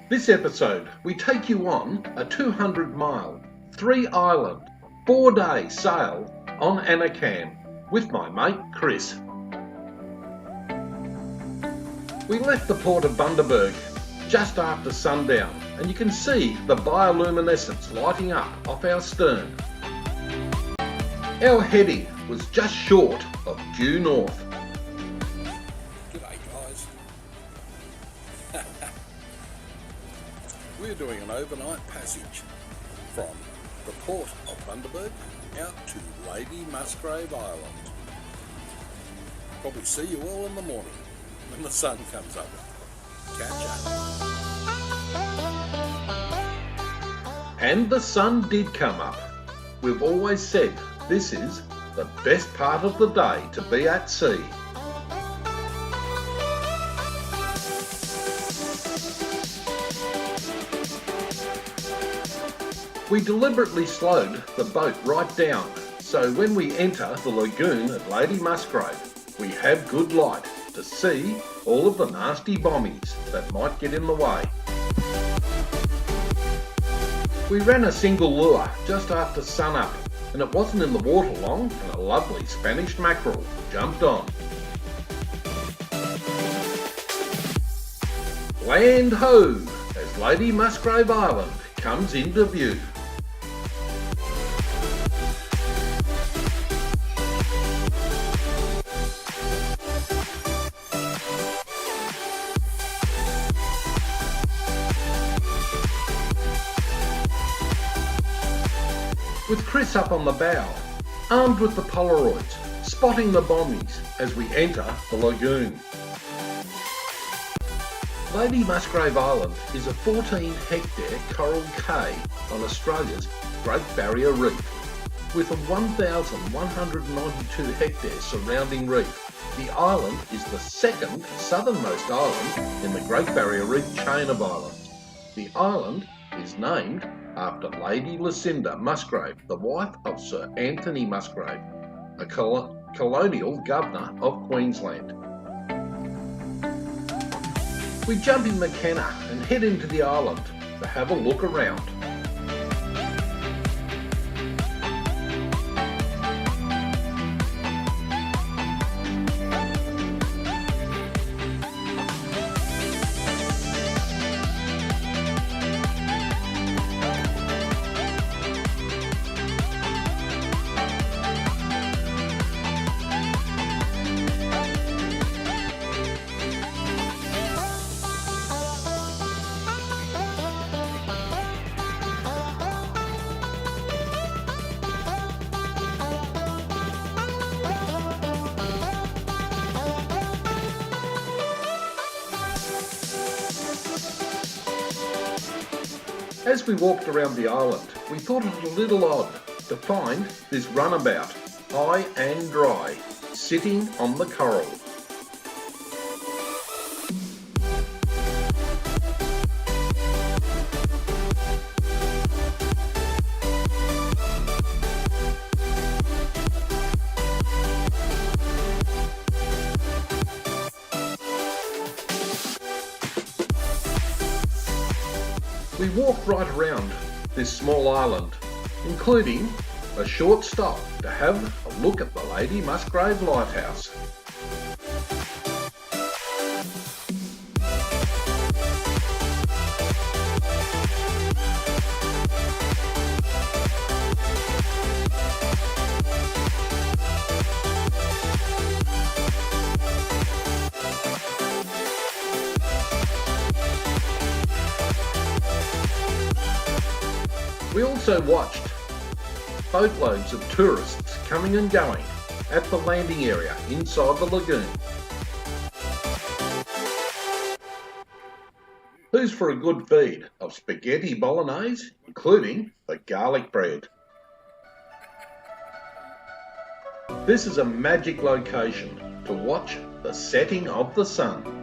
This episode, we take you on a 200-mile, 3-island, 4-day sail on Kahakai with my mate Chris. We left the port of Bundaberg just after sundown, and you can see the bioluminescence lighting up off our stern. Our heading was just short of due north. G'day guys. We're doing an overnight passage from the port of Bundaberg out to Lady Musgrave Island. Probably see you all in the morning when the sun comes up. Catch up. And the sun did come up. We've always said this is the best part of the day to be at sea. We deliberately slowed the boat right down, so when we enter the lagoon at Lady Musgrave, we have good light to see all of the nasty bommies that might get in the way. We ran a single lure just after sunup, and it wasn't in the water long, and a lovely Spanish mackerel jumped on. Land ho, as Lady Musgrave Island comes into view. With Chris up on the bow, armed with the Polaroids, spotting the bommies as we enter the lagoon. Lady Musgrave Island is a 14-hectare coral cay on Australia's Great Barrier Reef. With a 1,192 hectare surrounding reef, the island is the second southernmost island in the Great Barrier Reef chain of islands. The island is named after Lady Lucinda Musgrave, the wife of Sir Anthony Musgrave, a colonial governor of Queensland. We jump in McKenna and head into the island to have a look around. As we walked around the island, we thought it a little odd to find this runabout, high and dry, sitting on the coral. We walked right around this small island, including a short stop to have a look at the Lady Musgrave Lighthouse. We also watched boatloads of tourists coming and going at the landing area inside the lagoon. Who's for a good feed of spaghetti bolognese, including the garlic bread? This is a magic location to watch the setting of the sun.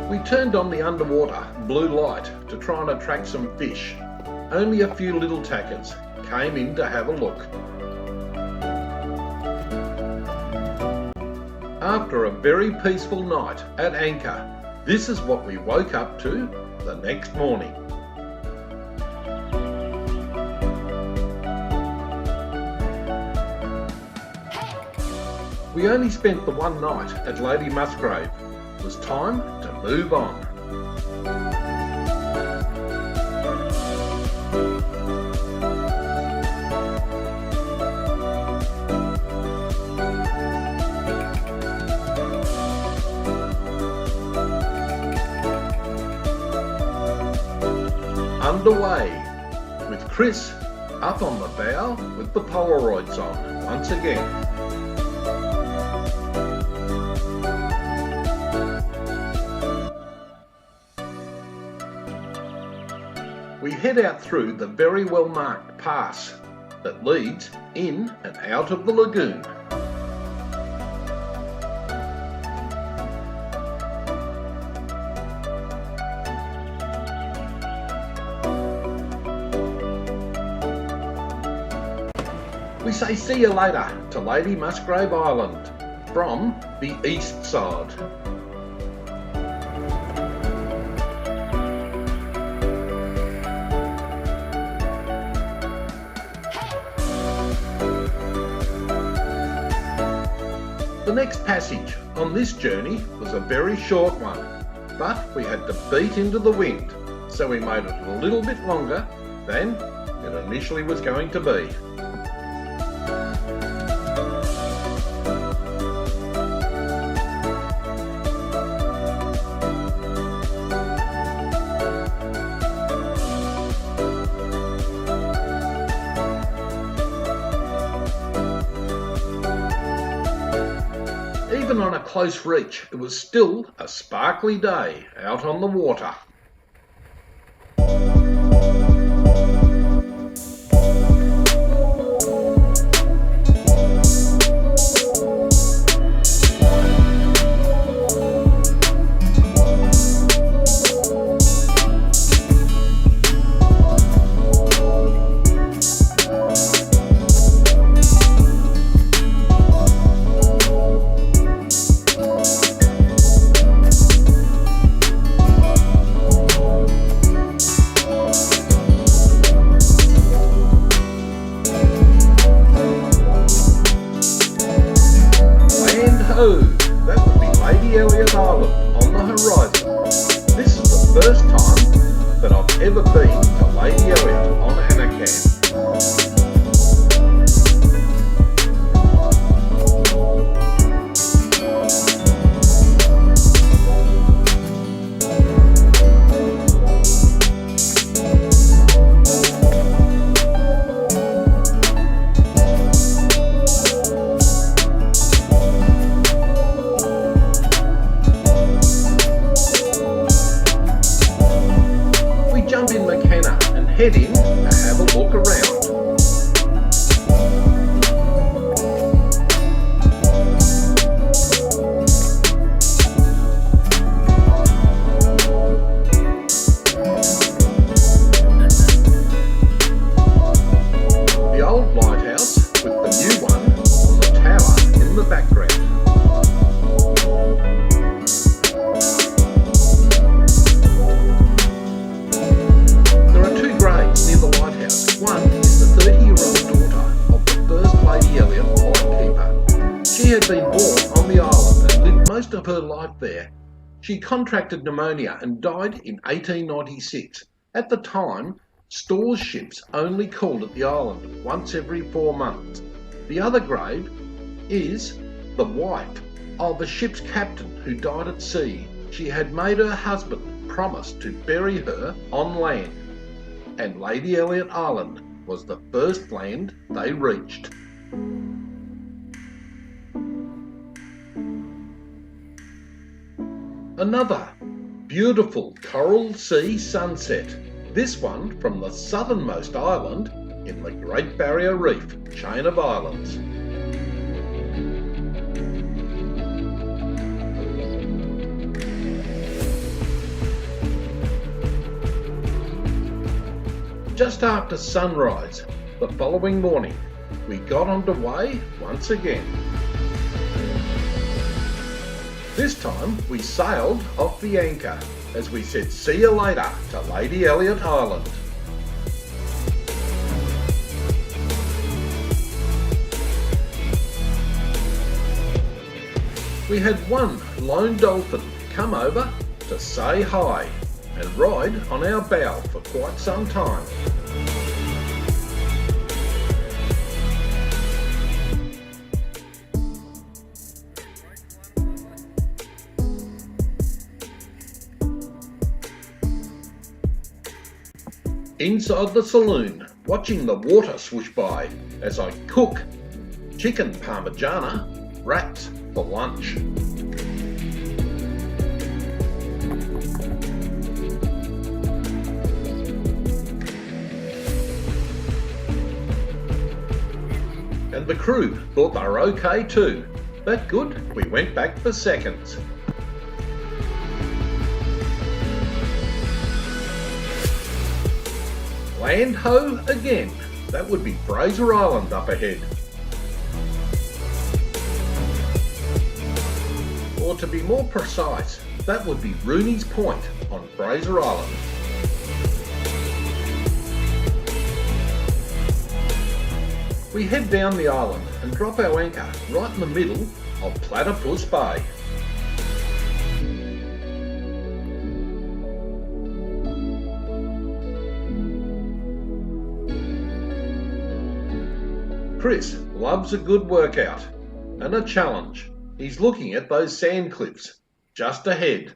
We turned on the underwater blue light to try and attract some fish. Only a few little tackers came in to have a look. After a very peaceful night at anchor, this is what we woke up to the next morning. We only spent the one night at Lady Musgrave. It was time to move on. Underway, with Chris up on the bow with the Polaroids on once again. We head out through the very well marked pass that leads in and out of the lagoon. We say see you later to Lady Musgrave Island from the east side. The next passage on this journey was a very short one, but we had to beat into the wind, so we made it a little bit longer than it initially was going to be. Even on a close reach, it was still a sparkly day out on the water. Oh, that would be Lady Elliot Island on the horizon. This is the first time that I've ever been to Lady Elliot on Anakan. Head in to have a look around. The old lighthouse with the new one on the tower in the background. One is the 30-year-old daughter of the first Lady Elliot lightkeeper. She had been born on the island and lived most of her life there. She contracted pneumonia and died in 1896. At the time, stores ships only called at the island once every 4 months. The other grave is the wife of a ship's captain who died at sea. She had made her husband promise to bury her on land, and Lady Elliot Island was the first land they reached. Another beautiful coral sea sunset, this one from the southernmost island in the Great Barrier Reef chain of islands. Just after sunrise the following morning, we got underway once again. This time we sailed off the anchor as we said see you later to Lady Elliot Island. We had one lone dolphin come over to say hi and ride on our bow for quite some time. Inside the saloon, watching the water swoosh by as I cook chicken parmigiana wraps for lunch. And the crew thought they were okay too. That good, we went back for seconds. Land ho again. That would be Fraser Island up ahead. Or to be more precise, that would be Rooney's Point on Fraser Island. We head down the island and drop our anchor right in the middle of Platypus Bay. Chris loves a good workout and a challenge. He's looking at those sand cliffs just ahead.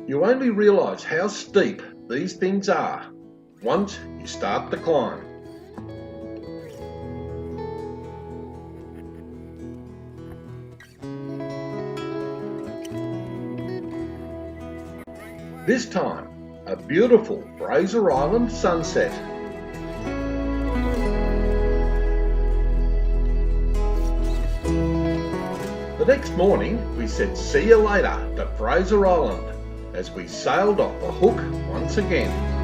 You only realise how steep these things are once you start the climb. This time, a beautiful Fraser Island sunset. The next morning, we said see you later to Fraser Island as we sailed off the hook once again.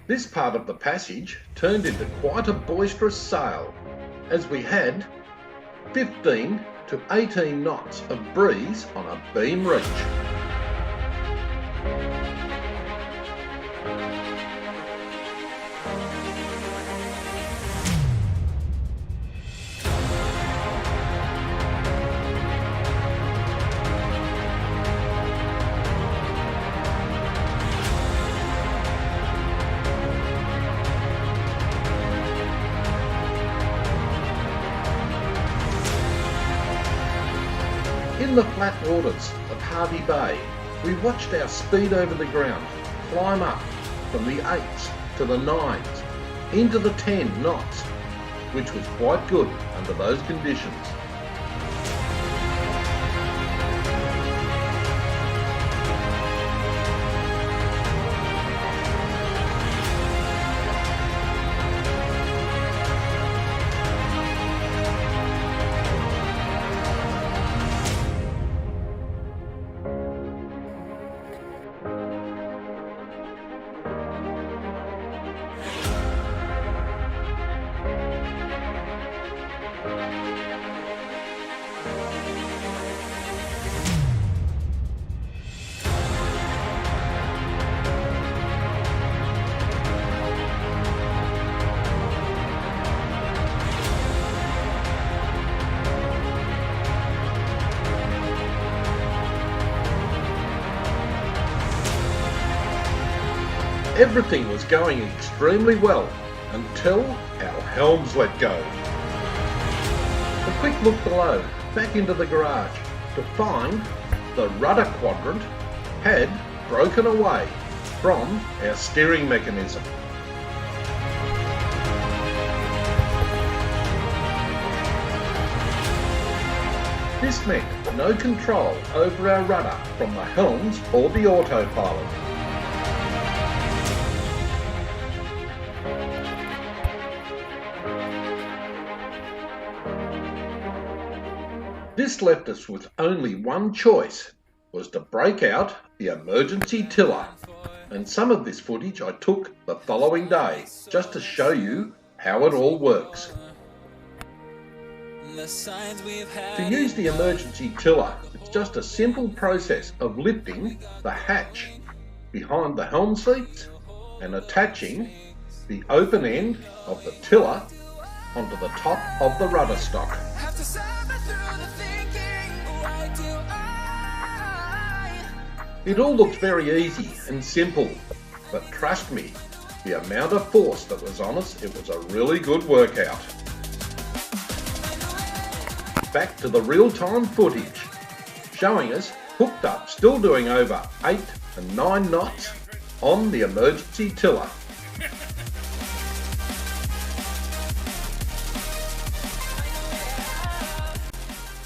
This part of the passage turned into quite a boisterous sail as we had 15 to 18 knots of breeze on a beam reach. In the flat waters of Harvey Bay, we watched our speed over the ground climb up from the 8s to the 9s into the 10 knots, which was quite good under those conditions. Everything was going extremely well until our helms let go. A quick look below, back into the garage, to find the rudder quadrant had broken away from our steering mechanism. This meant no control over our rudder from the helms or the autopilot. This left us with only one choice, was to break out the emergency tiller. And some of this footage I took the following day, just to show you how it all works. To use the emergency tiller, it's just a simple process of lifting the hatch behind the helm seats and attaching the open end of the tiller onto the top of the rudder stock. It all looked very easy and simple, but trust me, the amount of force that was on us, it was a really good workout. Back to the real-time footage, showing us hooked up, still doing over 8 and 9 knots on the emergency tiller.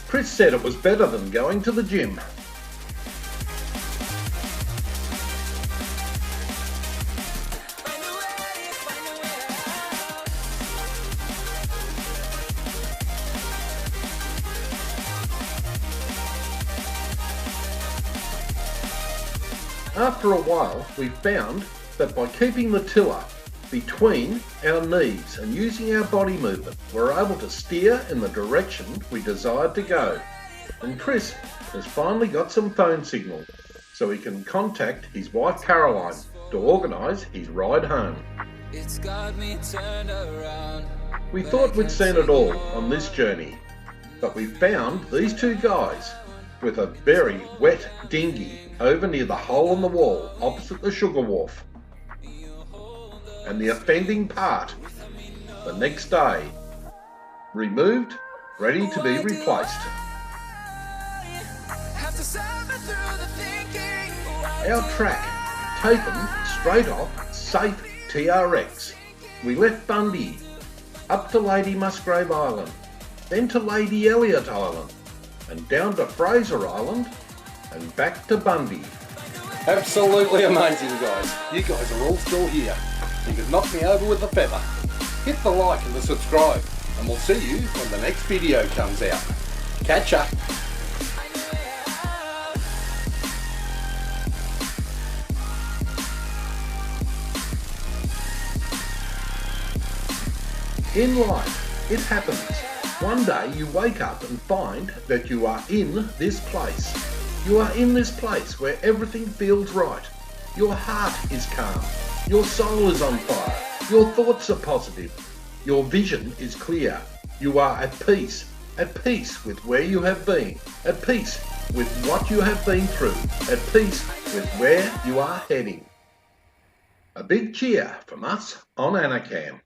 Chris said it was better than going to the gym. After a while, we found that by keeping the tiller between our knees and using our body movement, we're able to steer in the direction we desired to go. And Chris has finally got some phone signal, so he can contact his wife Caroline to organise his ride home. It's got me turned around. We thought we'd seen it all on this journey, but we found these two guys with a very wet dinghy over near the hole in the wall opposite the sugar wharf. And the offending part, the next day, removed, ready to be replaced. Our track, taken straight off safe TRX. We left Bundy, up to Lady Musgrave Island, then to Lady Elliot Island, and down to Fraser Island, and back to Bundy. Absolutely amazing, guys. You guys are all still here. You could knock me over with a feather. Hit the like and the subscribe, and we'll see you when the next video comes out. Catch up. In life, it happens. One day you wake up and find that you are in this place. You are in this place where everything feels right. Your heart is calm. Your soul is on fire. Your thoughts are positive. Your vision is clear. You are at peace with where you have been, at peace with what you have been through, at peace with where you are heading. A big cheer from us on Anacam.